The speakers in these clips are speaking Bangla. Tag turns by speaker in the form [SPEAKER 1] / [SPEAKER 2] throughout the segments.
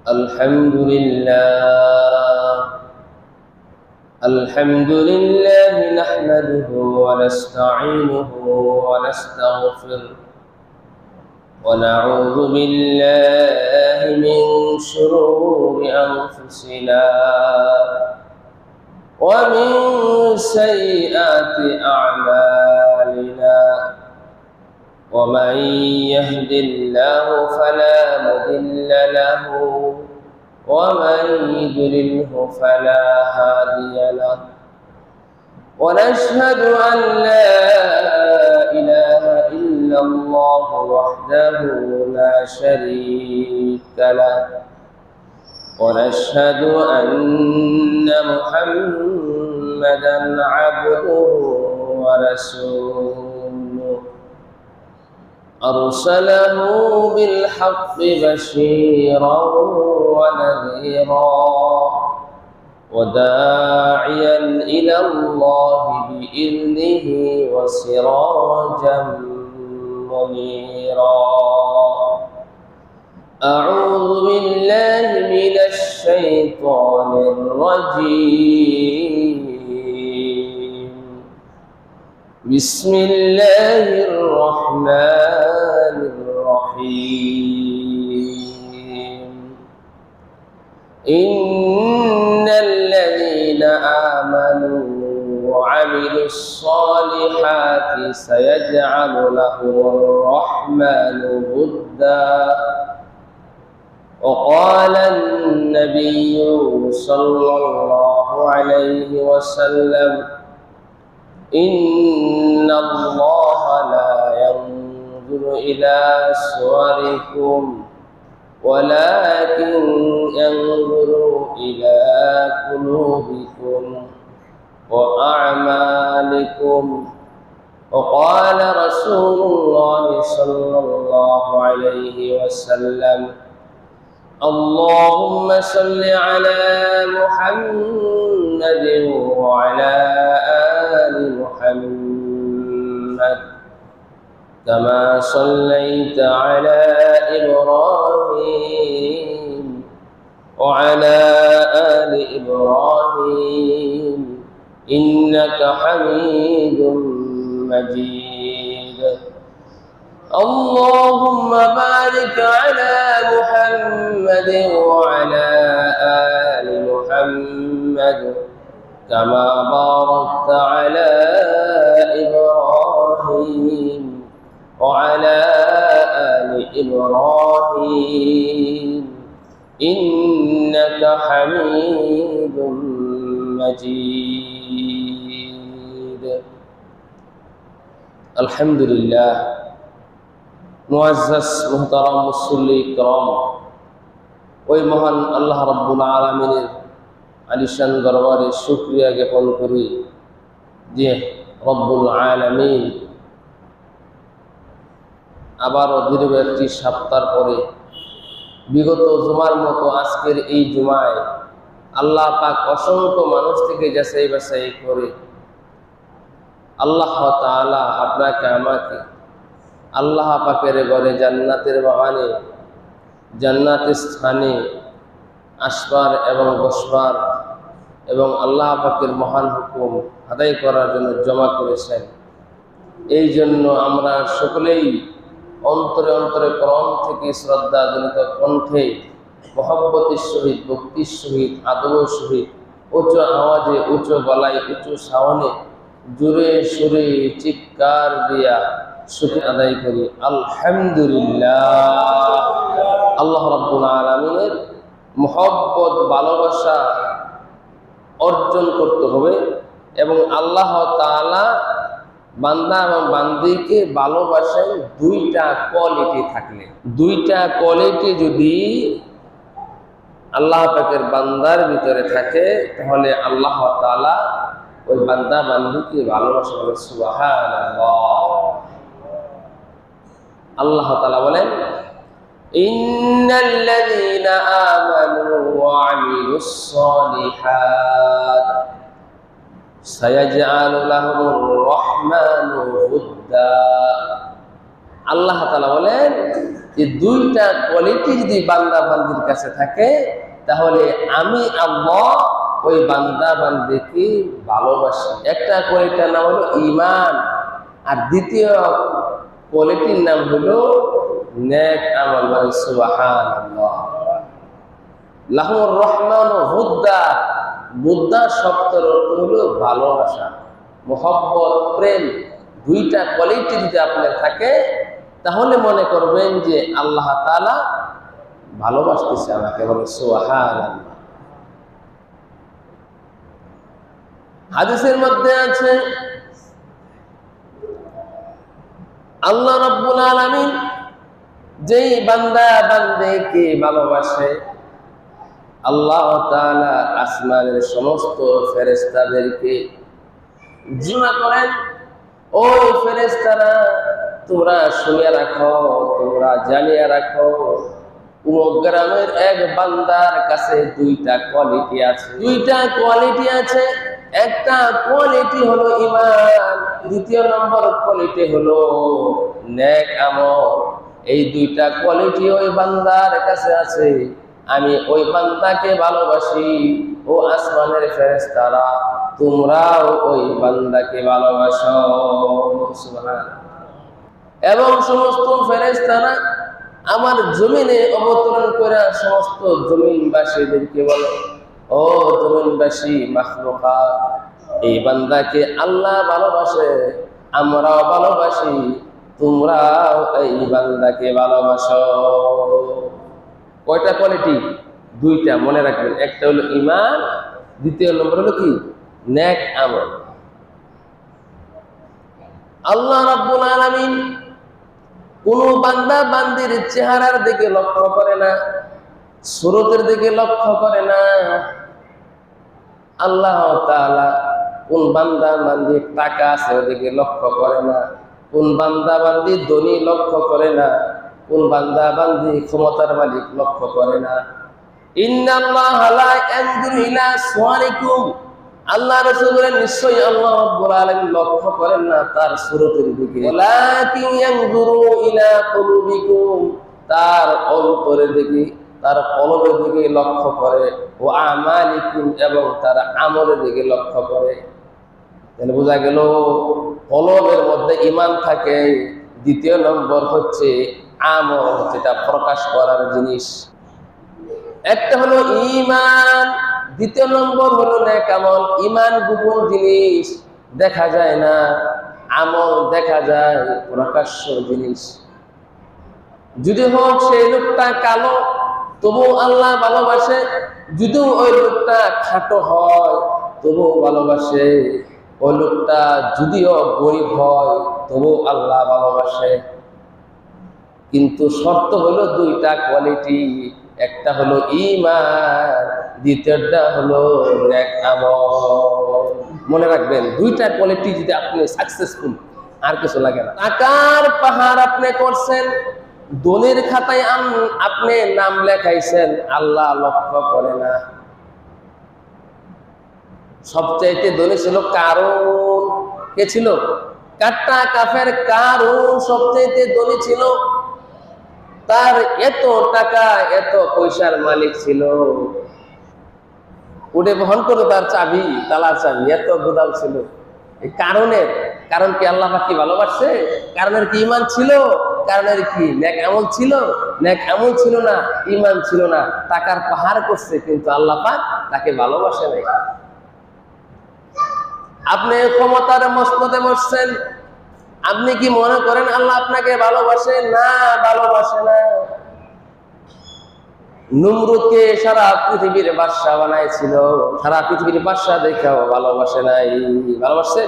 [SPEAKER 1] الحمد لله نحمده ونستعينه ونستغفره ونعوذ بالله من شرور أنفسنا ومن سيئات أعمالنا ومن يهد الله فلا مضل له ومن يضلله فلا هادي له ونشهد أن لا إله إلا الله وحده لا شريك له ونشهد أن محمدًا عبده ورسوله أرسله بالحق بشيرا ونذيرا وداعيا إلى الله بإذنه وسراجا منيرا أعوذ بالله من الشيطان الرجيم بسم الله الرحمن الرحيم إن الذين آمنوا وعملوا الصالحات سيجعل لهم الرحمن ودا وقال النبي صلى الله عليه وسلم إن الله لا ينظر إلى صوركم ولكن ينظر إلى قلوبكم وأعمالكم وقال رسول الله صلى الله عليه وسلم اللهم صل على محمد وعلى آل محمد كما صليت على إبراهيم وعلى آل إبراهيم إنك حميد مجيد اللهم بارك على محمد وعلى آل محمد كما باركت على إبراهيم وعلى آل إبراهيم إنك حميد مجيد الحمد لله মুআজ্জাজ মুহতারাম মুসল্লি ইকরাম ওই মহান আল্লাহ রাব্বুল আলামিনের আলিশান দরবারে শুকরিয়া জ্ঞাপন করি যে রব্বুল আলামিন আবারও দীর্ঘ একটি সপ্তাহ পরে বিগত জুমার মতো আজকের এই জুমায় আল্লাহ পাক অসংখ্য মানুষ থেকে যাচাই বাছাই করে আল্লাহ তাআলা আপনাকে আমাকে আল্লাহ পাকের ঘরে জান্নাতের বাগানে জান্নাতের স্থানে আসবার এবং বসবার এবং আল্লাহ পাকের মহান হুকুম আদায় করার জন্য জমা করেছেন। এই জন্য আমরা সকলেই অন্তরে অন্তরে করম থেকে শ্রদ্ধাজনিত কণ্ঠে মহব্বতের সহিত ভক্তির সহিত আদবের সহিত উচ্চ আওয়াজে উচ্চ গলায় উচ্চ সাওনে জোরে সুরে চিৎকার দিয়া শুকর আদায় করি আলহামদুলিল্লাহ। আল্লাহ রাব্বুল আলামিনের মহব্বত ভালোবাসা অর্জন করতে হবে এবং আল্লাহ তাআলা বান্দা এবং বান্দীকে ভালোবাসেন দুইটা কোয়ালিটি থাকলে, দুইটা কোয়ালিটি যদি আল্লাহ পাকের বান্দার ভিতরে থাকে তাহলে আল্লাহ তাআলা ওই বান্দা বান্দীকে ভালোবাসেন। সুবহানাল্লাহ। আল্লাহ তাআলা বলেন ইন্নাল্লাযীনা আমানু ওয়া আমিলুস সালিহাত সায়াজআলু লাহুমুর রাহমানু উদ্দা। আল্লাহ তাআলা বলেন এই দুইটা কোয়ালিটি যদি বান্দা বান্দির কাছে থাকে, তাহলে আমি আল্লাহ ওই বান্দা বান্দিকে ভালোবাসি। একটা কোয়ালিটির নাম হলো ঈমান, আর দ্বিতীয় কোয়ালিটির নাম হলো নেক আমল, মানে সুবহানাল্লাহ। লাহুর রহমান হুদ্দা, বুদ্ধা শব্দের অর্থ হলো ভালোবাসা, মোহব্বত, প্রেম। দুইটা কোয়ালিটি যদি আপনার থাকে, তাহলে মনে করবেন যে আল্লাহ তাআলা ভালোবাসতেছে আমাকে, বলে সুবহানাল্লাহ। হাদিসের মধ্যে আছে আল্লাহ রাব্বুল আলামিন যেই বান্দা বান্দিকে ভালোবাসে, আল্লাহ তাআলা আসমানের সমস্ত ফেরেশতাদেরকে জিম্মা করেন, ওই ফেরেশতারা তোমরা শুনে রাখো, তোমরা জানিয়ে রাখো, অমুক গ্রামের এক বান্দার কাছে দুইটা কোয়ালিটি আছে। দুইটা কোয়ালিটি আছে, একটা কোয়ালিটি হলো ঈমান, দ্বিতীয় নম্বর কোয়ালিটি হলো নেক আমল। এই দুইটা কোয়ালিটি ওই বান্দার কাছে আছে, আমি ওই বান্দাকে ভালোবাসি। ও আসমানের ফেরেশতারা, তোমরাও ওই বান্দাকে ভালোবাসো, সুবহানাল্লাহ। এবং সমস্ত ফেরেশতারা আমার জমিনে অবতরণ করে সমস্ত জমিনবাসীদেরকে বলে, ও জমিনবাসী মাখলুকাত, এই বান্দাকে আল্লাহ ভালোবাসে, আমরাও ভালোবাসি, তোমরাও এই বান্দাকে ভালোবাসো। কয়টা কোয়ালিটি? দুইটা, মনে রাখবেন। একটা হলো ঈমান, দ্বিতীয় নম্বর হলো কি? নেক আমল। আল্লাহ রাব্বুল আলামিন কোন বান্দা বান্দির চেহারার দিকে লক্ষ্য করে না, সুরতের দিকে লক্ষ্য করে না। আল্লাহ তাআলা কোন বান্দা বান্দির টাকা আছে ওদিকে লক্ষ্য করে না, কোন বান্দা বান্দি ধনী লক্ষ্য করে না, কোন বান্দা বান্দি ক্ষমতার মালিক লক্ষ্য করে না। ইন্নাল্লাহা লা ইয়ানজুরু ইলা সুওয়ারিকুম, আল্লাহ রাসূল বলেন নিশ্চয়ই আল্লাহ রাব্বুল আলামিন লক্ষ্য করেন না তার সুরতের দিকে, ওয়ালাকিন ইয়ানজুরু ইলা কুলুবিকুম, তার অন্তরের দিকে, তার কলবের দিকে লক্ষ্য করে, ও আমালিকুম, এবং তার আমলের দিকে লক্ষ্য করে। তাহলে বোঝা গেল কলবের মধ্যে ঈমান থাকে, দ্বিতীয় নম্বর হচ্ছে আমল, যেটা প্রকাশ করার জিনিস। একটা হলো ঈমান, দ্বিতীয় নম্বর হলো নেক আমল। ঈমান গোপন জিনিস, দেখা যায় না, আমল দেখা যায়, প্রকাশ্য জিনিস। যদি হোক সেই লোকটা কালো, তবু আল্লাহ ভালোবাসে, যদিও ওই লোকটা খাটো হয় তবু ভালোবাসে, ওই লোকটা যদিও গরিব হয় তবু আল্লাহ ভালোবাসে। কিন্তু শর্ত হলো দুইটা কোয়ালিটি, একটা হলো ঈমান, দ্বিতীয়টা হলো নেক আমল। মনে রাখবেন, দুইটা কোয়ালিটি যদি আপনি সাকসেসফুল, আর কিছু লাগে না। টাকার পাহাড় আপনি করছেন, দলির খাতায় আপনি নাম লেখাইছেন, আল্লাহ লক্ষ্য করে না। সবচাইতে ধনী ছিল কারুন। কে ছিল? কাট্টা কাফের কারুন সবচাইতে ধনী ছিল। তার এত টাকা, এত পয়সার মালিক ছিল, উঠে বহন করতো তার চাবি, তালার চাবি, এত গোদাম ছিল। এই কারণের, কারণ কি আল্লাহ পাক কি ভালোবাসছে? কারণের কি ঈমান ছিল? কারণের কি নেক আমল ছিল? নেক আমল ছিল না, ঈমান ছিল না। টাকার পাহাড় করছে, কিন্তু আল্লাহ পাক তাকে ভালোবাসে নাই। আপনি ক্ষমতার মসনদে বসছেন, আপনি কি মনে করেন আল্লাহ আপনাকে ভালোবাসে? না, ভালোবাসে না। নমরুদকে সারা পৃথিবীর বাদশা বানাইছিল, সারা পৃথিবীর বাদশা দেখাও ভালোবাসে নাই। ভালোবাসছে?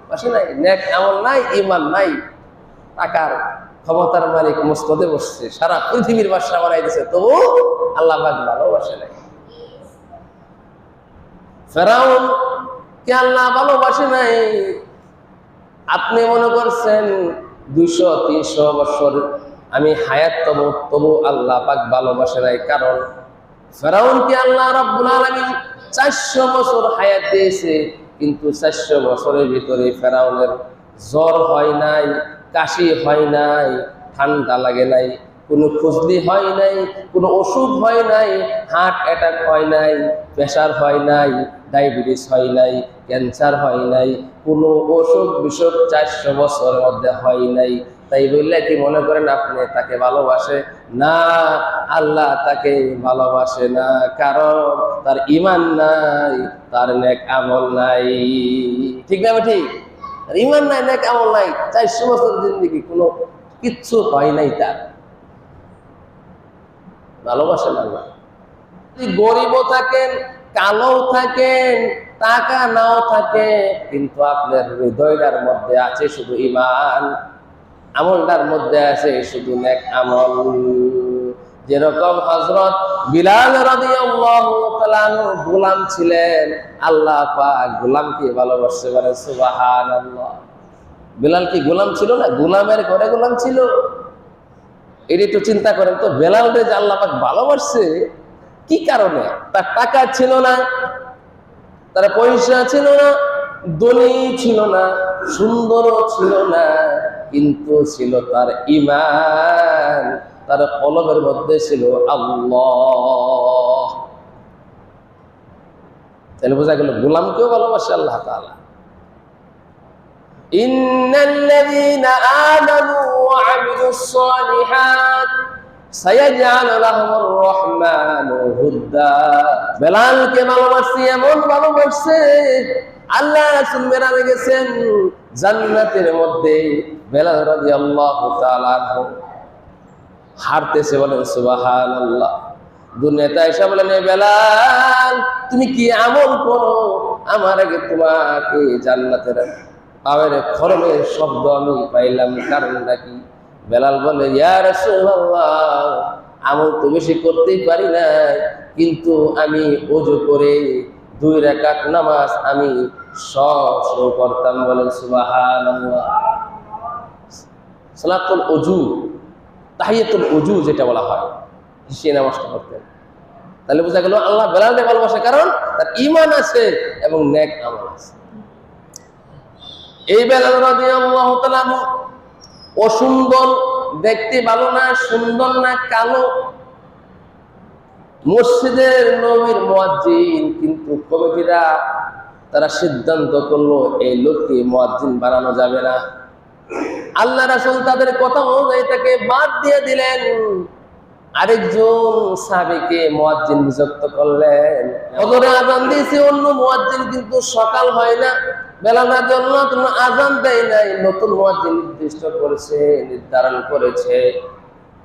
[SPEAKER 1] বাসে নাই। নেক আমল নাই, ঈমান নাই, টাকার ক্ষমতার মালিক মসনদে বসছে, সারা পৃথিবীর বাদশা বানাই দিছে, তবু আল্লাহ পাক ভালোবাসে নাই। ফেরাউন কে আল্লাহ ভালোবাসে নাই। আপনি মনে করছেন 200-300 বছর আমি হায়াত তবু আল্লাহ পাক ভালোবাসে নাই। কারণ ফেরাউনকে আল্লাহ রাব্বুল আলামিন 400 বছর হায়াত দিয়েছে, কিন্তু 400 বছরের ভিতরে ফেরাউনের জ্বর হয় নাই, কাশি হয় নাই, ঠান্ডা লাগে নাই, কোনো খুজলি হয় নাই, কোনো অসুখ হয় নাই, হার্ট অ্যাটাক হয় নাই, প্রেশার হয় নাই, ডায়াবেটিস হয় নাই, ক্যান্সার হয় নাই, কোনো অসুখ বিসুখ 400 বছরের মধ্যে হয় নাই। তাই বললে কি মনে করেন আপনি তাকে ভালোবাসে? না, আল্লাহ তাকে ভালোবাসে না, কারণ তার ঈমান নাই, তার নেক আমল নাই। ঠিক না ঠিক? ঈমান নাই, নেক আমল নাই, 400 বছর জিন্দেগি কোনো কিচ্ছু হয় নাই, তার ভালোবাসেন আল্লাহ। যদি গরিবও থাকেন, কালো থাকেন, টাকা নাও থাকে, কিন্তু আপনার হৃদয়টার মধ্যে আছে শুধু ঈমান, আমলটার মধ্যে আছে শুধু নেক আমল। যেরকম হযরত বিলাল রাদিয়াল্লাহু তাআলা গোলাম ছিলেন, আল্লাহ পাক গোলামকে ভালোবাসতে পারে, সুবহানাল্লাহ। বিলাল কি গোলাম ছিল না? গোলামের ঘরে গোলাম ছিল। এটি তো চিন্তা করেন তো, বেলালকে যে আল্লাহ পাক ভালোবাসছে কি কারণে? তার টাকা ছিল না, তার পয়সা ছিল না, ধনী ছিল না, সুন্দরও ছিল না, কিন্তু ছিল তার ঈমান, তার কলবের মধ্যে ছিল আল্লাহ। তাহলে বোঝা গেল গোলামকেও ভালোবাসে আল্লাহ তাআলা। ইন্নাল্লাযীনা আমানু ওয়া আমিলুস সালিহাত সায়াজআলু লাহুমুর রাহমানু হুদ্দা। বেলালকে ভালোবাসছে, এমন ভালোবাসছে আল্লাহ রাসূল মেরাজে গেছেন, জান্নাতের মধ্যে বেলাল রাদিয়াল্লাহু তাআলা হাঁটতেছে, বলেন সুবহানাল্লাহ। দুনিয়াতে এসে বলেন, বেলাল তুমি কি আমল করো, আমার আগে তোমাকে জান্নাতের পায়ের খরমের শব্দ আমি পাইলাম, কারণটা কি? বেলাল বলে, ইয়া রাসূলুল্লাহ, আমল তো বেশি করতেই পারি না, কিন্তু আমি ওযু করে 2 রাকাত নামাজ আমি সব শুরু করতাম, বলেন সুবহানাল্লাহ। সালাতুল ওযু, তাহিয়াতুল ওযু যেটা বলা হয়, সে নামাজটা করতেন। তাহলে বোঝা গেল আল্লাহ বেলালকে ভালোবাসে, কারণ তার ঈমান আছে এবং নেক আমল আছে। এই বেলাল রাদিয়াল্লাহু তাআলা অসুন্দর, দেখতে ভালো না, সুন্দর না, কালো, মসজিদের নবীর মুয়াজ্জিন, কিন্তু কমিটিরা তারা সিদ্ধান্ত করলো এই লোককে মুয়াজ্জিন বানানো যাবে না। আল্লাহ রাসূল তাদের কথা অনুযায়ী তাকে বাদ দিয়ে দিলেন, আরেকজন সাহাবীকে মুয়াজ্জিন নিযুক্ত করলেন। ফজরে আযান দিয়েছে অন্য মুয়াজ্জিন, কিন্তু সকাল হয় না, বেলাল রাদিয়াল্লাহু তাআলা আযান দেয় নাই, নতুন মুয়াজ্জিন নির্দিষ্ট করেছে, নির্ধারণ করেছে,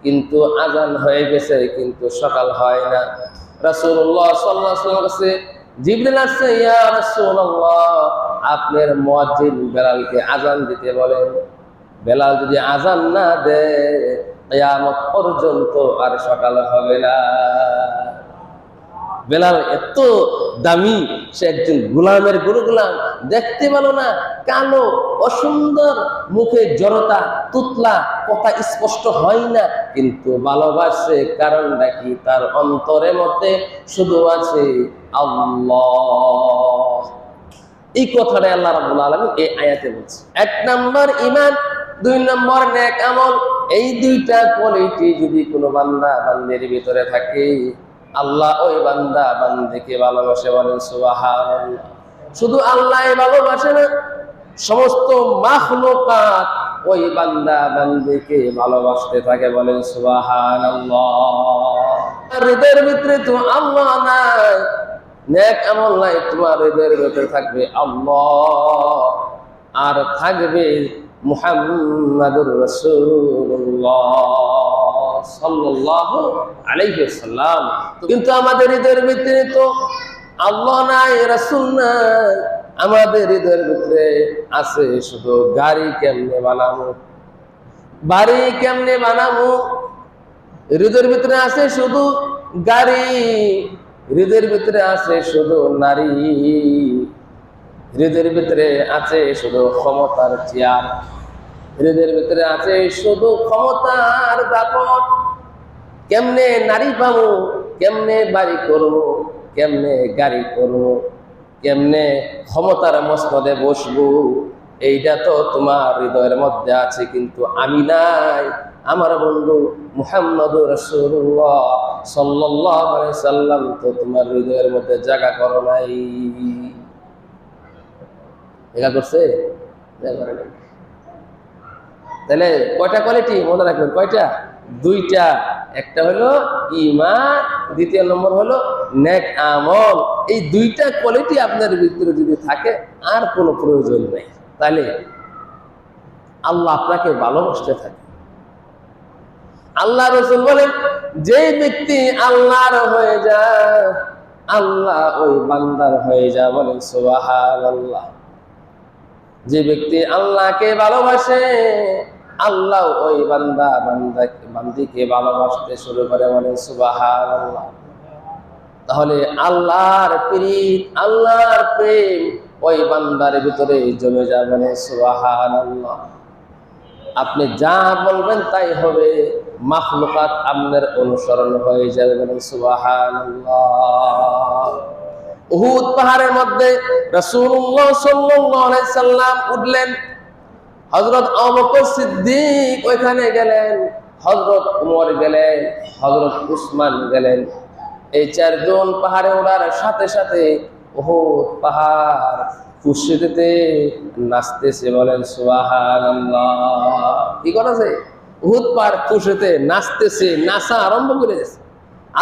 [SPEAKER 1] কিন্তু আযান হয়ে গেছে, কিন্তু সকাল হয় না। রাসূলুল্লাহ সাল্লাল্লাহু আলাইহি ওয়াসাল্লাম কাছে জিবরিল আসছে, ইয়া রাসূলুল্লাহ, আপনার মুয়াজ্জিন বেলালকে আযান দিতে বলেন। বেলাল যদি আযান না দেয়, কিয়ামত পর্যন্ত আর সকাল হবে না। বেলাল এত দামি, সে একজন গোলামের গোলাম, দেখতে ভালো না, কালো, অসুন্দর, মুখে জড়তা, তুতলা, কথা স্পষ্ট হয় না, কিন্তু ভালোবাসে, কারণ নাকি তার অন্তরের মধ্যে শুধু আছে আল্লাহ। এই কথাটা আল্লাহ রাব্বুল আলামিন এই আয়াতে বলছে। 1 নম্বর ঈমান, 2 নম্বর নেক আমল। এই 2টা কোয়ালিটি যদি কোনো বান্দা বান্দির ভিতরে থাকে, আল্লাহ ওই বান্দা বান্দিকে ভালোবাসে, বলেন সুবহানাল্লাহ। শুধু আল্লাহ ভালোবাসে না, সমস্ত মাখলুকাত ওই বান্দা বান্দিকে ভালোবাসতে থাকে, বলেন সুবহানাল্লাহ। হৃদয়ের ভিতরে তো আল্লাহ নাই, নেক আমল নাই, তোমার হৃদয়ের ভিতরে থাকবে আল্লাহ, আর থাকবে মুহাম্মাদুর রাসূলুল্লাহ সাল্লাল্লাহু আলাইহি ওয়াসাল্লাম। কিন্তু আমাদের হৃদয়ের ভিতরে তো আল্লাহ নাই, রাসূল নাই, আমাদের হৃদয়ের ভিতরে আছে শুধু গাড়ি কেমনে বানাবো, বাড়ি কেমনে বানাবো, হৃদয়ের ভিতরে আছে শুধু গাড়ি, হৃদয়ের ভিতরে আছে শুধু নারী, হৃদয়ের ভিতরে আছে শুধু ক্ষমতার চেয়ার, হৃদয়ের ভিতরে আছে শুধু ক্ষমতার দাপট। কেমনে নারী পাবো, কেমনে বাড়ি করবো, কেমনে গাড়ি করবো, কেমনে ক্ষমতার মসনদে বসবো, এইটা তো তোমার হৃদয়ের মধ্যে আছে, কিন্তু আমি নাই। আমার বন্ধু মুহাম্মদুর রাসূলুল্লাহ সাল্লাল্লাহু আলাইহি সাল্লাম তো তোমার হৃদয়ের মধ্যে জায়গা করো নাই। জায়গা করছে? জায়গা করে নাই। তাহলে কয়টা কোয়ালিটি মনে রাখবেন? কয়টা? দুইটা। একটা হলো ঈমান, দ্বিতীয় নম্বর হলো নেক আমল। এই দুইটা কোয়ালিটি আপনার ভিতরে যদি থাকে আর কোনো প্রয়োজন নেই। তাহলে আল্লাহ আপনাকে ভালোবাসতে থাকে। আল্লাহ রাসূল বলেন, যে ব্যক্তি আল্লাহর হয়ে যায় আল্লাহ ওই বান্দার হয়ে যায়। বলেন সুবহানাল্লাহ। যে ব্যক্তি আল্লাহকে ভালোবাসে আল্লাহ ওই বান্দিকে ভালোবাসতে শুরু করে। বলেন সুবহানাল্লাহ। তাহলে আল্লাহর প্রীতি, আল্লাহর প্রেম ওই বান্দার ভিতরে জমে যাবে। বলেন সুবহানাল্লাহ। আপনি যা বলবেন তাই হবে, মাখলুকাত আপনার অনুসরণ হয়ে যাবে। বলেন সুবহানাল্লাহ। উহুদ পাহাড়ের মধ্যে রাসূলুল্লাহ সাল্লাল্লাহু আলাইহি সাল্লাম উঠলেন, হযরত আবু বকর সিদ্দিক ওইখানে গেলেন, হযরত উমর গেলেন, হযরত উসমান গেলেন। এই চারজন পাহাড়ে ওঠার সাথে সাথে উহুদ পাহাড় খুশিতে নাচতেছে। বলেন সুবহানাল্লাহ। কি করেছে? উহুদ পাহাড় খুশিতে নাচতেছে, নাচা আরম্ভ করে দিয়েছে।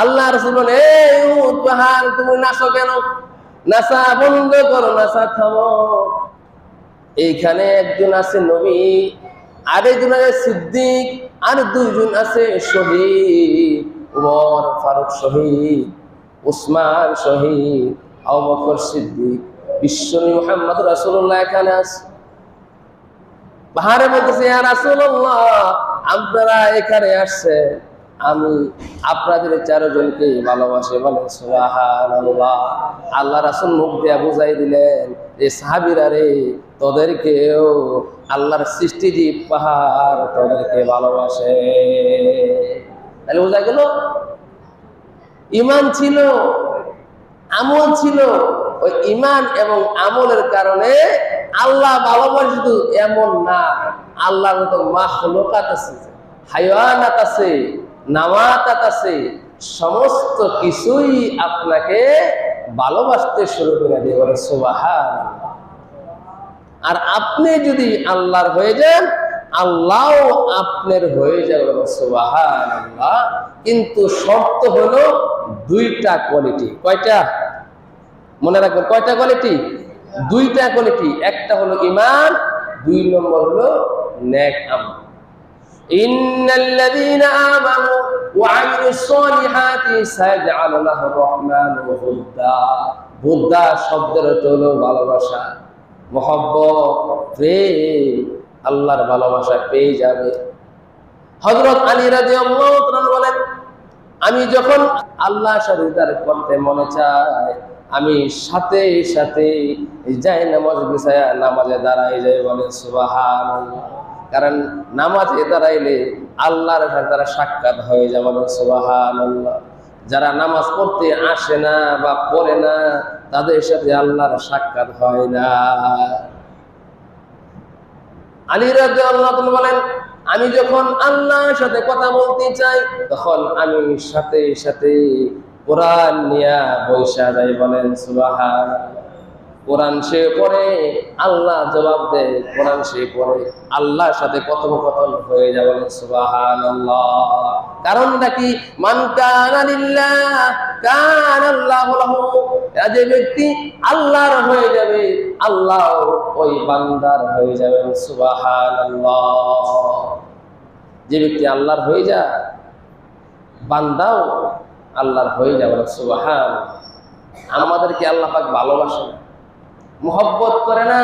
[SPEAKER 1] আল্লাহ রাসূল বলে, এই উহুদ পাহাড় তুমি নাচো কেন? নাচা বন্ধ করো, নাচা থামো। এইখানে একজন আছে নবী, আরেকজন আছে সিদ্দিক, আর দুইজন আছে শহীদ। উমর ফারুক শহীদ, উসমান শহীদ, আবু বকর সিদ্দিক, বিশ্বনবী মুহাম্মদ রাসূলুল্লাহ এখানে আছে। পাহাড়ে বলতেছে, ইয়া রাসূলুল্লাহ আপনারা এখানে আসছেন, আমি আপনাদের চারজনকে ভালোবাসি। বলেন সুবহানাল্লাহ। আল্লাহ রাসূল মুখ দিয়ে বুঝাই দিলেন, এই সাহাবীরা রে, তোদেরকেও আল্লাহর সৃষ্টিজীব পাহাড় তোদেরকে ভালোবাসে। তাহলে বোঝা গেল ঈমান ছিল, আমল ছিল। ওই ঈমান এবং আমলের কারণে আল্লাহ ভালোবাসে শুধু এমন না, আল্লাহর মতো মাখলুকাত আছে, হায়াওয়ানাত আছে, নামাতাত আছে, সমস্ত কিছুই আপনাকে ভালোবাসতে শুরু করে দিয়ে। বলে সুবহানাল্লাহ। আর আপনি যদি আল্লাহর হয়ে যান আল্লাহ আপনার হয়ে যাবে। সুবহানাল্লাহ। কিন্তু শর্ত হলো দুইটা কোয়ালিটি। কয়টা? মনে রাখবেন, কয়টা কোয়ালিটি? দুইটা কোয়ালিটি। একটা হলো ঈমান, দুই নম্বর হলো নেক আমল। ইন্নাল্লাযীনা আমানু ওয়া আমিলুস সালিহাতি সায়াজআলু লাহুর রাহমানু বুদ্দা। বুদ্দা শব্দের অর্থ হলো ভালোবাসা, মহব্বত, প্রেম। আল্লাহর ভালোবাসা পেয়ে যাবে। হযরত আলী রাদিয়াল্লাহু তাআলা বলেন, আমি যখন আল্লাহর সাথে দিদার করতে মনে চায় আমি সাথে সাথে যাই নামাজ বিছায়া নামাজে দাঁড়াই যাই। বলে সুবহানাল্লাহ। কারণ নামাজে দাঁড়াইলে আল্লাহর সাথে তারা সাক্ষাৎ হয়ে যায়। বলে সুবহানাল্লাহ। যারা নামাজ পড়তে আসে না বা পড়ে না তাদের সাথে আল্লাহর সাক্ষাৎ হয় না। আলী রাদিয়াল্লাহু তাআলা বলেন, আমি যখন আল্লাহর সাথে কথা বলতে চাই তখন আমি সাথে সাথে কোরআন নিয়ে বসে যাই। বলেন সুবহানাল্লাহ। কোরআন সে পড়ে, আল্লাহ জবাব দেয়, কোরআন সে পড়ে, আল্লাহর সাথে কথোপকথন হয়ে যায়। বলেন সুবহানাল্লাহ। কারণটা কি? মান কানা লিল্লাহ কানাল্লাহু লাহু। যে ব্যক্তি আল্লাহর হয়ে যাবে আল্লাহ ওই বান্দার হয়ে যাবেন। সুবহানাল্লাহ। যে ব্যক্তি আল্লাহর হয়ে যায় বান্দাও আল্লাহর হয়ে যাবে। সুবহানাল্লাহ। আমাদেরকে আল্লাহ পাক ভালোবাসে না, মুহাব্বত করে না,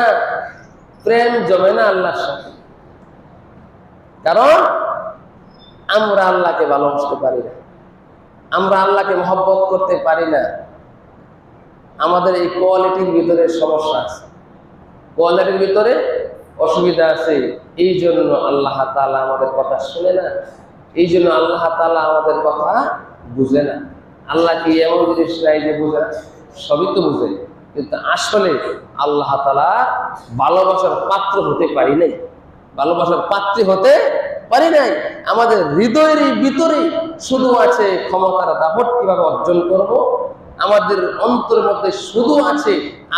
[SPEAKER 1] প্রেম জমে না আল্লাহর সাথে। কারণ আমরা আল্লাহকে ভালোবাসতে পারি না, আমরা আল্লাহকে মুহাব্বত করতে পারি না। আমাদের এই কোয়ালিটির ভিতরে সমস্যা আছে, কোয়ালিটির ভিতরে অসুবিধা আছে। এই জন্য আল্লাহ তাআলা আমাদের কথা শুনে না, এই জন্য আল্লাহ তাআলা আমাদের কথা বুঝে না। আল্লাহ কি এমন জিনিস নাই যে বুঝে না? সবই তো বুঝে, কিন্তু আসলে আল্লাহ তাআলা ভালোবাসার পাত্র হতে পারি নাই, ভালোবাসার পাত্রী হতে পারি নাই। আমাদের হৃদয়ের ভিতরে শুধু আছে ক্ষমতার দাপট কিভাবে অর্জন করব, আমাদের অন্তরের মধ্যে শুধু আছে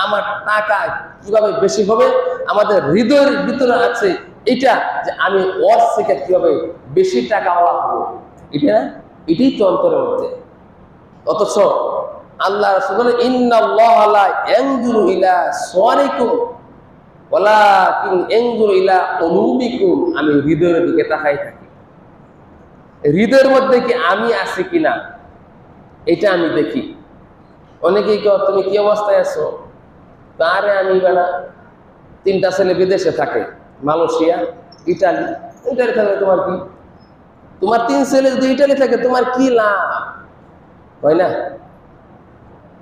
[SPEAKER 1] আমার টাকা কিভাবে বেশি হবে, আমাদের হৃদয়ের ভিতরে আছে এটা যে আমি ওর থেকে কিভাবে বেশি টাকাওয়ালা হবো, এটাই তো অন্তরের মধ্যে। অথচ আল্লাহ রাসূল বলেন ইন্নাল্লাহা লা ইয়ানজুরু ইলা সুওয়ারিকুম ওয়ালাকিন ইয়ানজুরু ইলা কুলুবিকুম। আমি হৃদয়ের দিকে তাকাই থাকি, হৃদয়ের মধ্যে কি আমি আছি কিনা এটা আমি দেখি। অনেকেই কেউ তুমি কি অবস্থায় আছো, আরে আমি বেলা 3টা ছেলে বিদেশে থাকে, মালয়েশিয়া, ইটালি। ইটালি থাকে তোমার কি, তোমার 3 ছেলে যদি ইটালি থাকে তোমার কি লাভ, হয় না?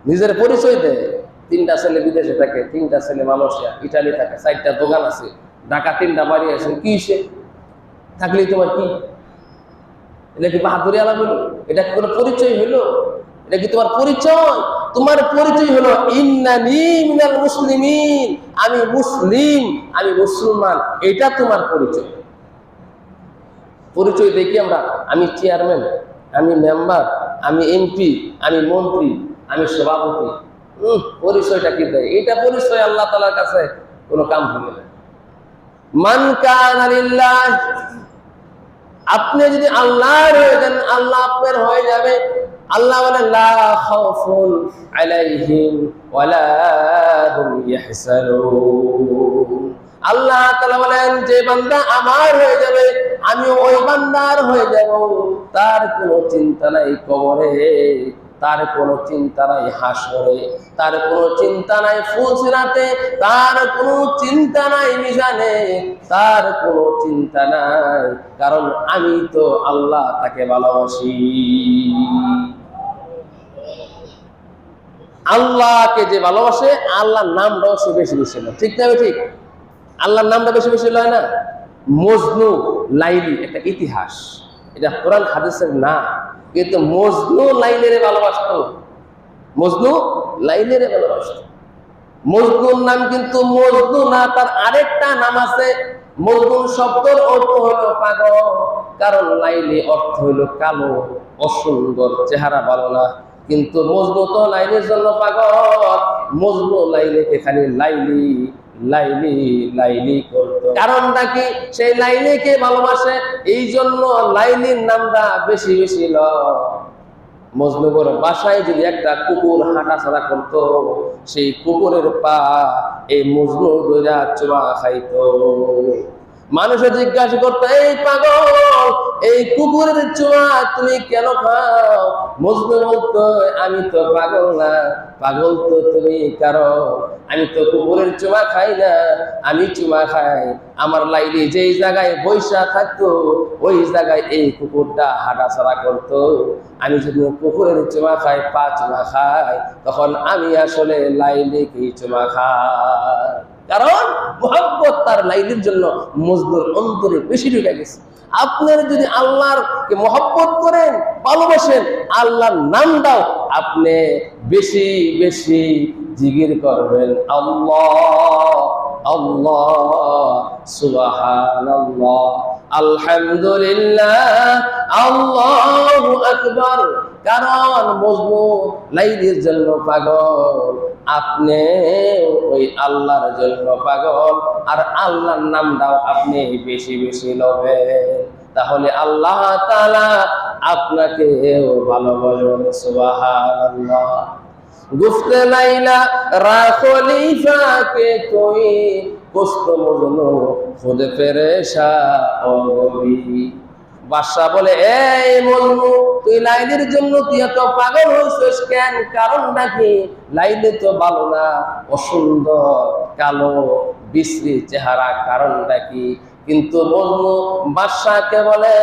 [SPEAKER 1] নিজের পরিচয় দেয়, 3টা ছেলে বিদেশে থাকে, 3টা ছেলে মালয়েশিয়া, ইটালি থাকে, 4টা দোকান আছে, ঢাকা 3টা বাড়ি আছে, কি সে থাকলেই তোমার কি? এটা কি বাহাদুরি আলাম হলো? এটা কি কোনো পরিচয় হলো? এটা কি তোমার পরিচয়? তোমার পরিচয় হলো ইন্নানি মিনাল মুসলিমিন, আমি মুসলিম, আমি মুসলমান, এটা তোমার পরিচয়। পরিচয় দেখি আমরা, আমি চেয়ারম্যান, আমি মেম্বার, আমি এমপি, আমি মন্ত্রী, আমি সভাপতি। পরিচয়টা কি দেয়? এটা পরিচয় আল্লাহ তাআলার কাছে কোনো কাম হবে না। মান কানা লিল্লাহ, আপনি যদি আল্লাহর হয়ে যান আল্লাহ আপনার হয়ে যাবে। আল্লাহ বলেন লা খাউফুন আলাইহিম ওয়ালা হুম ইয়াহজানুন। আল্লাহ তাআলা বলেন যে বান্দা আমার হয়ে যাবে আমি ওই বান্দার হয়ে যাব, তার কোনো চিন্তা নাই কবরে, তার কোনো চিন্তা নাই হাসরে, তার কোনো চিন্তা নাই ফুলসিরাতে, তার কোনো চিন্তা নাই মিজানে, তার কোনো চিন্তা নাই, কারণ আমি তো আল্লাহ তাকে ভালোবাসি। আল্লাহকে যে ভালোবাসে আল্লাহর নামটাও সে বেশি বেশি না, ঠিক না? ঠিক, আল্লাহর নামটা বেশি বেশি লয় না। মজনু লাইলি একটা ইতিহাস, এটা কোরআন হাদিসের না, কিন্তু মজনু লাইলের ভালোবাসত, মজনু লাইলের ভালোবাসত। মজনুর নাম কিন্তু মজনু না, তার আরেকটা নাম আছে। মজনু শব্দের অর্থ হলো পাগল, কারণ লাইলি অর্থ হলো কালো, অসুন্দর, চেহারা ভালো না। কিন্তু মজনু তো লাইলের জন্য পাগল, মজনু লাইলিকে খালি লাইলি লাইলি লাইলি করতো। কারণটা কি? সেই লাইলিকে ভালোবাসে, এই জন্য লাইলির নামটা বেশি বেশি লয়। মজনুর বাসায় যদি একটা কুকুর হাঁটাচলা করতো, সেই কুকুরের পা এই মজনু ধইরা চুমা খাইতো। মানুষে জিজ্ঞাসা করতো, এই পাগল, এই কুকুরের চুমা তুমি কেন খাও? মজনু বলতো, আমি তো পাগল না, পাগল তো তুমি, কারণ আমি তো কুকুরের চুমা খাই না, আমি চুমা খাই আমার লাইলি যেই জায়গায় বৈশা থাকতো ওই জায়গায় এই কুকুরটা হাঁটাচলা করতো। আমি যদি কুকুরের চুমা খাই, পা চুমা খাই, তখন আমি আসলে লাইলিকে চুমা খাই, কারণ মুহাব্বত তার লাইলির জন্য মজনুর অন্তরে বেশি ঢুকে গেছে। আপনার যদি আল্লাহকে মহব্বত করেন, ভালোবাসেন, আল্লাহর নামটাও আপনি বেশি বেশি জিকির করবেন, আল্লাহ আল্লাহ সুবহানাল্লাহ আলহামদুলিল্লাহ আল্লাহু আকবার। কারণ মজনু লাইলির জন্য পাগল, আপনি ওই আল্লাহর জন্য পাগল, আর আল্লাহর নামটাও আপনি বেশি বেশি লবেন, তাহলে আল্লাহ তাআলা আপনাকে ভালোবাসবেন। সুবহানাল্লাহ। গুফতে লাইলা রা খলিফা কে কোই কষ্ট মজনু খুদ ফেরেশা ও গবি। বাদশা বলে, এই মজনু, তুই লাইলির জন্য তুই এত পাগল হয়েছিস কেন? কারণটা কি? লাইলি তো ভালো না, অসুন্দর, কালো, বিশ্রী চেহারা, কারণটা কি? কিন্তু মজনু বাদশাকে বলে,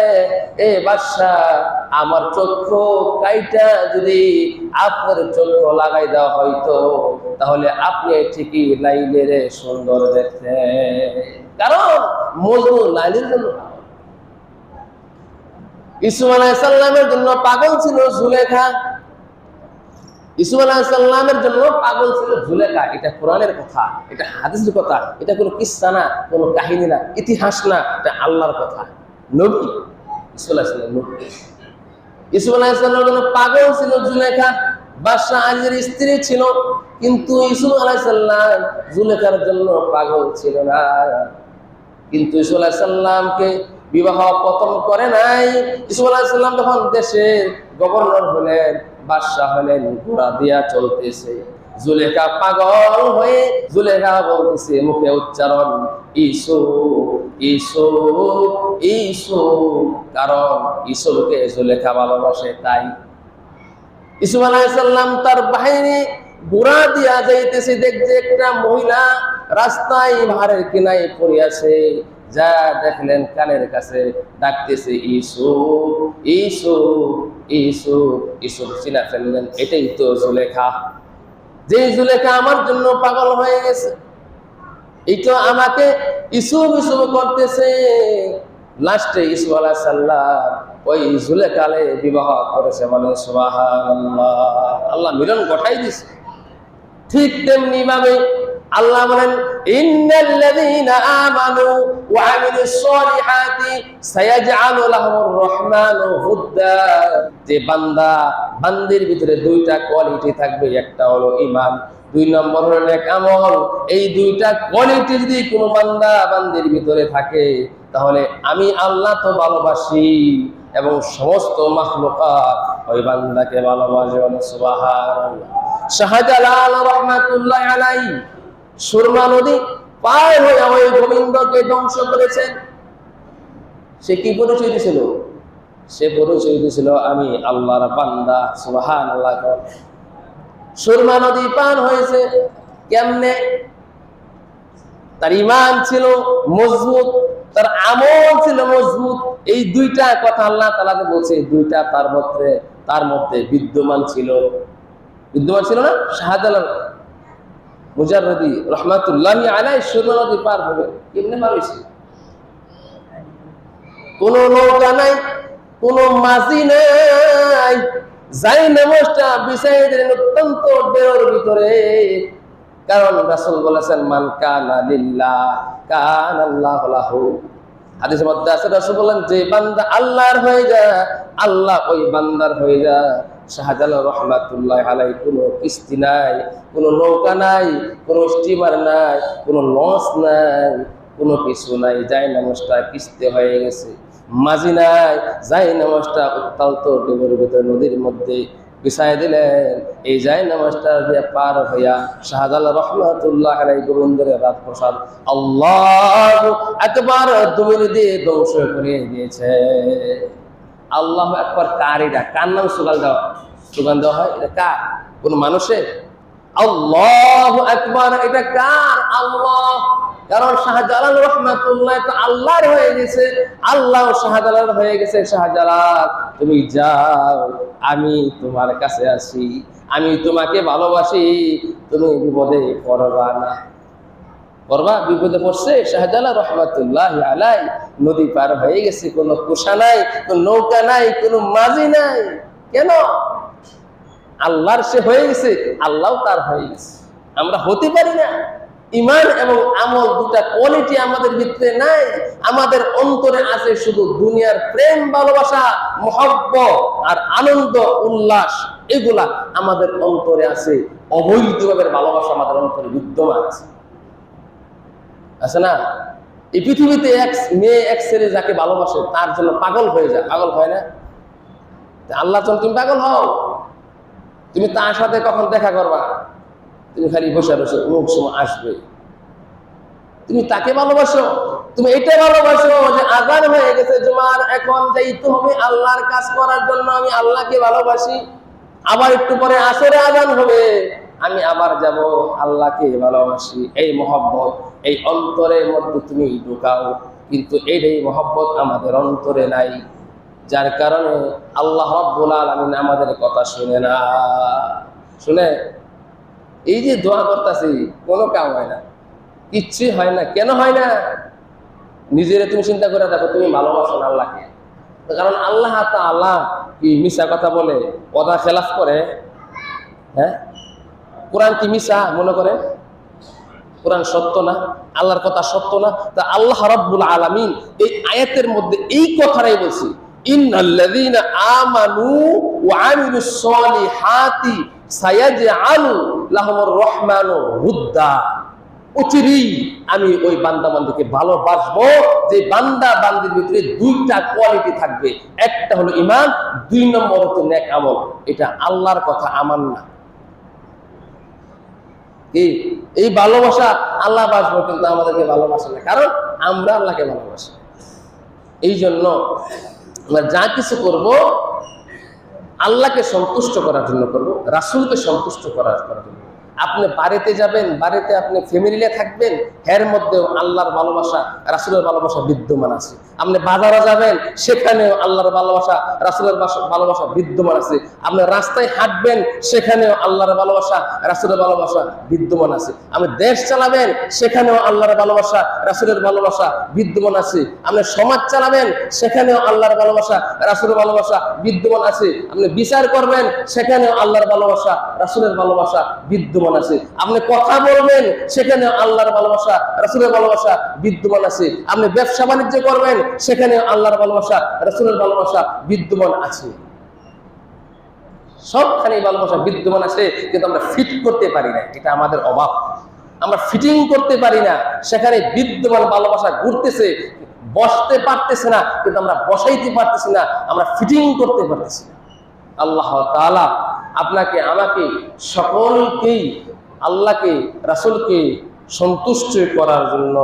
[SPEAKER 1] এ বাদশা, আমার চক্ষু কাইটা যদি আপনার চক্ষু লাগাই দেওয়া হয়তো, তাহলে আপনি ঠিকই লাইলের সুন্দর দেখতে। কারণ মজনু লাইলের জন্য, ইউসুফ আলাইহিস সালামের জন্য পাগল ছিল জুলেখা। ইউসুফ আলাইহিস সালামের জন্য পাগল ছিল জুলেখা। এটা কোরআনের কথা, এটা হাদিসের কথা, এটা কোনো কিস্সা না, কোনো কাহিনী না, ইতিহাস না, এটা আল্লাহর কথা। নবী ইউসুফ আলাইহিস সালাম নবী। ইউসুফ আলাইহিস সালামের জন্য পাগল ছিল জুলেখা। বাদশা আজিজের স্ত্রী ছিল, কিন্তু ইউসুফ আলাইহিস সালাম জুলেখার জন্য পাগল ছিল না। কিন্তু ইউসুফ আলাইহিস সালামকে বিবাহ প্রথম করে নাই। ইউসুফ আলাইহিস সালাম যখন দেশের গভর্নর হলেন, বাদশা হলেন, ঘোড়া দিয়া চলতেছে, জুলেখা পাগল হয়ে জুলেখা বলতেছে মুখে উচ্চারণ, ইউসুফ ইউসুফ ইউসুফ, কারণ ইউসুফকে জুলেখা ভালোবাসে তাই। ইউসুফ আলাইহিস সালাম তার বাহিনী ঘোড়া দিয়া যাইতেছে, দেখছে একটা মহিলা রাস্তায় ভারের কিনায় পড়ে আছে। যা দেখলেন কানের কাছে ডাকতেছে, ইউসুফ ইউসুফ ইউসুফ। ইউসুফ চিনা ফেললেন, এটাই তো জুলেখা, যে জুলেখা আমার জন্য পাগল হয়ে গেছে, এই তো আমাকে ইউসুফ ইউসুফ করতেছে। লাস্টে ইউসুফ আলাইহিস সালাম ওই জুলেখালে বিবাহ করেছে, মানে সুবহানাল্লাহ। আল্লাহ মিলন ঘটাই দিছে। ঠিক তেমনি ভাবে আল্লাহ বলেন, ইন্নাল্লাযীনা আমানু ওয়া আমিলুস সলিহাতি সায়াজআলু লাহুর রহমানু হুদ্দা। যে বান্দা বান্দির ভিতরে দুইটা কোয়ালিটি থাকবে, একটা হলো ঈমান, দুই নম্বর হলো নেক আমল। এই দুইটা কোয়ালিটি যদি কোনো বান্দা বান্দির ভিতরে থাকে, তাহলে আমি আল্লাহ তো ভালোবাসি এবং সমস্ত মাখলুকাত ওই বান্দাকে ভালোবাসে। সুবহানাল্লাহ। শাহজালাল রাহমাতুল্লাহ আলাইহি সুরমা নদী পার হয়ে ওই গোবিন্দকে ধ্বংস করেছেন। সে কি পরিচয় দিয়েছিল? সে পরিচয় দিয়েছিল আমি আল্লাহর বান্দা। সুবহানাল্লাহ। সুরমা নদী পার হয়েছে কেমনে? তার ঈমান ছিল মজবুত, তার আমল ছিল মজবুত। এই দুইটা কথা আল্লাহ তাআলা বলছে, দুইটা তার মধ্যে বিদ্যমান ছিল। বিদ্যমান ছিল না? শাহজালাল মুজাররদি রহমাতুল্লাহি আলাইহি সুরমা নদী পার হবে কেমনে পারছে? কোন নৌকা নাই, কোন মাঝি নাই, যাই নামাজটা বিছাইয়ে দিলেন অত্যন্ত ডের ভিতরে। কারণ রাসূল বলেছেন, মান কানা লিল্লাহ কানাল্লাহু লাহু। হাদিসের মধ্যে আছে, রাসূল বলেন, যে বান্দা আল্লাহর হয়ে যায়, আল্লাহ ওই বান্দার হয়ে যায়। শাহজালাল রহমাতুল্লাহি আলাইহি কোনো কিস্তি নাই, কোনো নৌকা নাই, কোনো স্টিমার নাই, কোনো লঞ্চ নাই, কোনো কিছু নাই। যাই নামাজটা কিস্তি হয়ে গেছে, মাঝি নাই, যাই নামাজটা উত্তালত ডুবের ভিতরে নদীর মধ্যে বিছাই দিলেন। এই যাই নামাজটা দিয়ে পার হইয়া শাহজালাল রহমাতুল্লাহি আলাইহি গোবিন্দের রাত প্রসাদ আল্লাহু আকবার দুমির দিয়ে ধ্বংস করে দিয়েছে। আল্লাহু আকবার কার? এটা কার নাম স্লোগান দেওয়া হয়? এটা কার? কোন মানুষের? আল্লাহু আকবার এটা কার? আল্লাহ। কারণ শাহজালাল রহমাতুল্লাহ তো আল্লাহর হয়ে গেছে, আল্লাহ শাহজালাল হয়ে গেছে। শাহজালাল তুমি যাও, আমি তোমার কাছে আসি, আমি তোমাকে ভালোবাসি, তুমি বিপদে পড়বা না। পড়বা? বিপদে পড়ছে শাহজালাল রহমাতুল্লাহি আলাইহি, নদী পার হয়ে গেছে, কোনো কুশা নাই, কোনো নৌকা নাই, কোনো মাঝি নাই। কেন? আল্লাহর সে হয়ে গেছে, আল্লাহ তার হয়ে গেছে। আমরা হতে পারি না। ঈমান এবং আমল দুটা কোয়ালিটি আমাদের ভিতরে নাই। আমাদের অন্তরে আছে শুধু দুনিয়ার প্রেম, ভালোবাসা, মহব্বত আর আনন্দ উল্লাস। এগুলা আমাদের অন্তরে আছে। অবৈধভাবে ভালোবাসা আমাদের অন্তরে বিদ্যমান আছে, আছে না? এই পৃথিবীতে এক মেয়ে এক ছেলে যাকে ভালোবাসে তার জন্য পাগল হয়ে যায়, পাগল হয় না? আল্লাহর জন্য তুমি পাগল হও। তুমি তার সাথে কখন দেখা করবা? তুমি খালি বসে বসে অমুক সময় আসবে। তুমি তাকে ভালোবাসো, তুমি এটা ভালোবাসো যে আজান হয়ে গেছে জুমার, এখন যাইতে হবে আল্লাহর কাজ করার জন্য, আমি আল্লাহকে ভালোবাসি। আবার একটু পরে আসরে আজান হবে, আমি আবার যাব, আল্লাহকে ভালোবাসি। এই মহব্বত এই অন্তরের মধ্যে তুমি ঢুকাও, কিন্তু এই মহব্বত আমাদের অন্তরে নাই। যার কারণে আল্লাহ রাব্বুল আলামিন আমাদের কথা শুনে না। শুনে এই যে দোয়া করতেছি, কোনো কাম হয় না, কিচ্ছুই হয় না। কেন হয় না? নিজেরে তুমি চিন্তা করে দেখো, তুমি ভালোবাসো না আল্লাহকে। কারণ আল্লাহ তাআলা কি মিছা কথা বলে, ওয়াদা খেলাফ করে? হ্যাঁ, কোরআন কি মিছা মনে করেন? কোরআন সত্য না? আল্লাহর কথা সত্য না? তা আল্লাহ রাব্বুল আলামিন এই আয়াতের মধ্যে এই কথাটাই বলছি, ইন্নাল্লাযীনা আমানু ওয়া আমিলুস সলিহাতি সায়াজআলু লাহুমুর রহমানু হুদ্দা। অচিরেই আমি ওই বান্দা বান্দিকে ভালোবাসবো যে বান্দা বান্দির ভিতরে দুইটা কোয়ালিটি থাকবে, একটা হলো ঈমান, 2 নম্বর হচ্ছে নেক আমল। এটা আল্লাহর কথা, আমার না। এই ভালোবাসা আল্লাহ বাসবো, কিন্তু আমাদেরকে ভালোবাসে না, কারণ আমরা আল্লাহকে ভালোবাসি। এই জন্য আমরা যা কিছু করব আল্লাহকে সন্তুষ্ট করার জন্য করব, রাসূলকে সন্তুষ্ট করার জন্য। আপনি বাড়িতে যাবেন, বাড়িতে আপনি ফ্যামিলি নিয়ে থাকবেন, এর মধ্যেও আল্লাহর ভালোবাসা রাসূলের ভালোবাসা বিদ্যমান আছে। আপনি বাজারে যাবেন, সেখানেও আল্লাহর ভালোবাসা রাসূলের ভালোবাসা বিদ্যমান আছে। আপনি রাস্তায় হাঁটবেন, সেখানেও আল্লাহর ভালোবাসা রাসূলের ভালোবাসা বিদ্যমান আছে। আপনি দেশ চালাবেন, সেখানেও আল্লাহর ভালোবাসা রাসূলের ভালোবাসা বিদ্যমান আছে। আপনি সমাজ চালাবেন, সেখানেও আল্লাহর ভালোবাসা রাসূলের ভালোবাসা বিদ্যমান আছে। আপনি বিচার করবেন, সেখানেও আল্লাহর ভালোবাসা রাসূলের ভালোবাসা বিদ্যমান আছে। আপনি কথা বলবেন, সেখানে আল্লাহর ভালোবাসা রাসূলের ভালোবাসা বিদ্যমান আছে। আপনি ব্যবসা বাণিজ্য করবেন, সেখানে আল্লাহর ভালোবাসা রাসূলের ভালোবাসা বিদ্যমান আছে। সবখানে ভালোবাসা বিদ্যমান আছে, কিন্তু আমরা ফিট করতে পারি না, এটা আমাদের অভাব। আমরা ফিটিং করতে পারি না, সেখানে বিদ্যমান ভালোবাসা ঘুরতেছে, বসতে পারতেছে না, কিন্তু আমরা বসাইতে পারতেছি না, আমরা ফিটিং করতে পারতেছি না। আল্লাহ তাআলা আপনাকে আমাকে সকলকেই আল্লাহকে রাসূলকে সন্তুষ্ট করার জন্য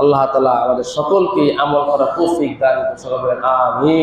[SPEAKER 1] আল্লাহ তাআলা আমাদের সকলকে আমল করার তৌফিক দান করুন। আমিন।